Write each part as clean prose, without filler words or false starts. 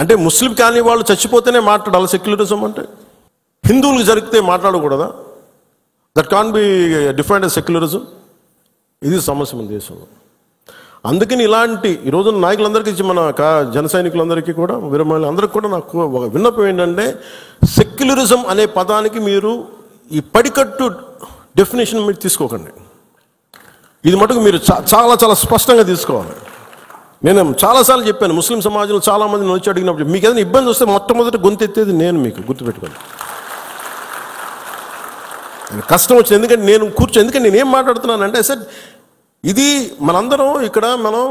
అంటే ముస్లిం కాని వాళ్ళు చచ్చిపోతేనే మాట్లాడాలి సెక్యులరిజం అంటే? హిందువులకు జరిగితే మాట్లాడకూడదా? That can be defined as secularism. ఇది సమస్య మన దేశంలో. అందుకని ఇలాంటి ఈరోజు నాయకులందరికీ, మన జన సైనికులందరికీ కూడా, విరమణలు అందరికీ కూడా నాకు ఒక విన్నపం ఏంటంటే, సెక్యులరిజం అనే పదానికి మీరు ఈ పడికట్టు డెఫినేషన్ మీరు తీసుకోకండి. ఇది మటుకు మీరు చాలా చాలా స్పష్టంగా తీసుకోవాలి. నేను చాలాసార్లు చెప్పాను, ముస్లిం సమాజంలో చాలామంది వచ్చి అడిగినప్పుడు, మీకు ఏదైనా ఇబ్బంది వస్తే మొట్టమొదటి గొంతెత్తేది నేను. మీకు గుర్తుపెట్టుకోండి, కష్టం వచ్చింది. ఎందుకంటే ఎందుకంటే నేను ఏం మాట్లాడుతున్నానంటే, సార్ ఇది మనందరం ఇక్కడ మనం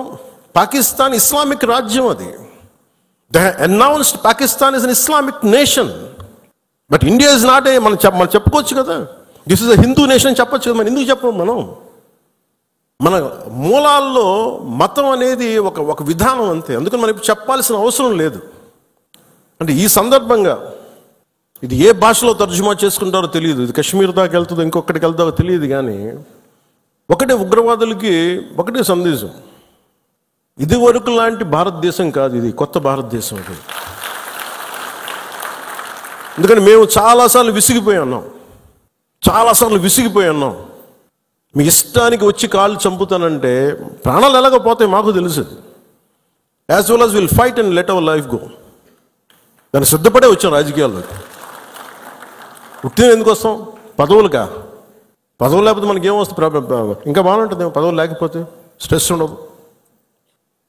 పాకిస్తాన్ ఇస్లామిక్ రాజ్యం, అది the announced Pakistan is an Islamic nation. But India is not a, మనం చెప్పుకోవచ్చు కదా, this is a Hindu nation చెప్పొచ్చు కదా. మనం ఎందుకు చెప్పం? మన మూలాల్లో మతం అనేది ఒక విధానం అంతే. అందుకని మనం ఇప్పుడు చెప్పాల్సిన అవసరం లేదు. అంటే ఈ సందర్భంగా ఇది ఏ భాషలో తర్జుమా చేసుకుంటారో తెలియదు, ఇది కశ్మీర్ దాకా వెళ్తుందో ఇంకొకటికి వెళ్తారో తెలియదు, కానీ ఒకటే ఉగ్రవాదులకి ఒకటే సందేశం, ఇది వరకు లాంటి భారతదేశం కాదు, ఇది కొత్త భారతదేశం. అది ఎందుకని మేము చాలాసార్లు విసిగిపోయి ఉన్నాం. మీ ఇష్టానికి వచ్చి కాళ్ళు చంపుతానంటే ప్రాణాలు ఎలాగపోతాయి మాకు తెలుసు. As well as will fight and let our life go. దాన్ని సిద్ధపడే వచ్చాం రాజకీయాల్లోకి. ఉట్టిన ఎందుకు వస్తాం? పదవులుగా? పదవులు లేకపోతే మనకి ఏమొస్తుంది? ఇంకా బాగుంటుంది పదవులు లేకపోతే, స్ట్రెస్ ఉండదు.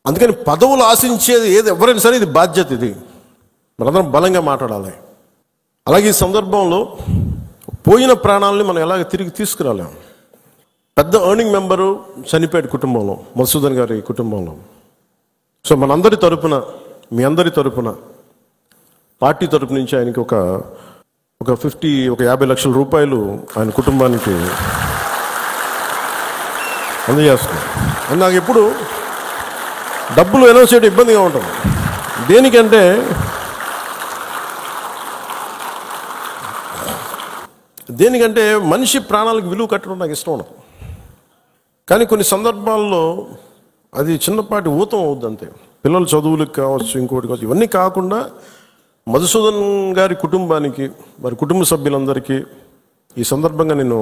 అందుకని పదవులు ఆశించేది ఎవరైనా సరే ఇది బాధ్యత. ఇది మనందరం బలంగా మాట్లాడాలి. అలాగే ఈ సందర్భంలో పోయిన ప్రాణాలని మనం ఎలాగ తిరిగి తీసుకురాలేం. పెద్ద ఎర్నింగ్ మెంబరు చనిపోయాడు కుటుంబంలో, మధుసూదన్ గారి కుటుంబంలో. సో మనందరి తరపున, మీ అందరి తరపున, పార్టీ తరపు నుంచి ఆయనకి ఒక 50 లక్షల రూపాయలు ఆయన కుటుంబానికి అందజేస్తున్నాం. అని నాకు ఎప్పుడు డబ్బులు అనౌన్స్ చేయడం ఇబ్బందిగా ఉంటుంది. దేనికంటే మనిషి ప్రాణాలకు విలువ కట్టడం నాకు ఇష్టం ఉండదు. కానీ కొన్ని సందర్భాల్లో అది చిన్నపాటి ఊతం అవుద్ది అంతే. పిల్లల చదువులకు కావచ్చు, ఇంకోటి కావచ్చు. ఇవన్నీ కాకుండా మధుసూదన్ గారి కుటుంబానికి, వారి కుటుంబ సభ్యులందరికీ ఈ సందర్భంగా నేను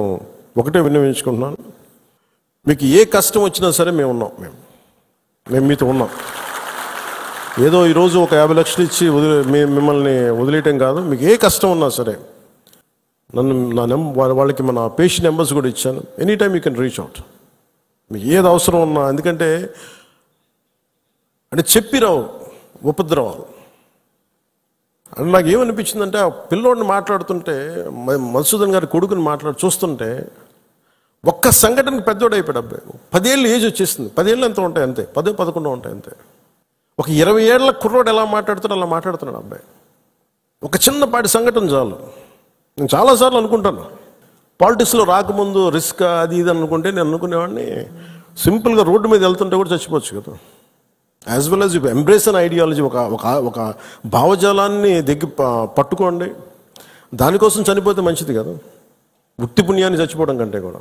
ఒకటే విన్నవించుకుంటున్నాను, మీకు ఏ కష్టం వచ్చినా సరే మేము మీతో ఉన్నాం. ఏదో ఈరోజు ఒక 50 లక్షలు ఇచ్చి మిమ్మల్ని వదిలేయటం కాదు. మీకు ఏ కష్టం ఉన్నా సరే వాళ్ళకి మన పేషెంట్ నెంబర్స్ కూడా ఇచ్చాను. Any time you can reach out. మీకు ఏది అవసరం ఉన్నా, ఎందుకంటే చెప్పిరావు ఉపద్రవాలు. అని నాకు ఏమనిపించిందంటే, ఆ పిల్లోడిని మాట్లాడుతుంటే, మధుసూదన్ గారి కొడుకుని చూస్తుంటే ఒక్క సంఘటనకి పెద్దోడు అయిపోయాడు అబ్బాయి. 10 ఏళ్ళు ఏజ్ వచ్చేసింది. 10 ఏళ్ళు ఎంత ఉంటాయి అంతే, 10-11 ఉంటాయి అంతే. ఒక 20 ఏళ్ల కుర్రోడు ఎలా మాట్లాడుతాడో అలా మాట్లాడుతున్నాడు అబ్బాయి. ఒక చిన్నపాటి సంఘటన చాలు. నేను చాలాసార్లు అనుకుంటాను, పాలిటిక్స్లో రాకముందు రిస్క్ అది ఇది అనుకుంటే, నేను అనుకునేవాడిని సింపుల్గా రోడ్డు మీద వెళ్తుంటే కూడా చచ్చిపోవచ్చు కదా. As well as you embrace an ideology, ఒక భావజాలాన్ని పట్టుకోండి. దానికోసం చనిపోతే మంచిది కదా, వృత్తి పుణ్యాన్ని చచ్చిపోవడం కంటే కూడా.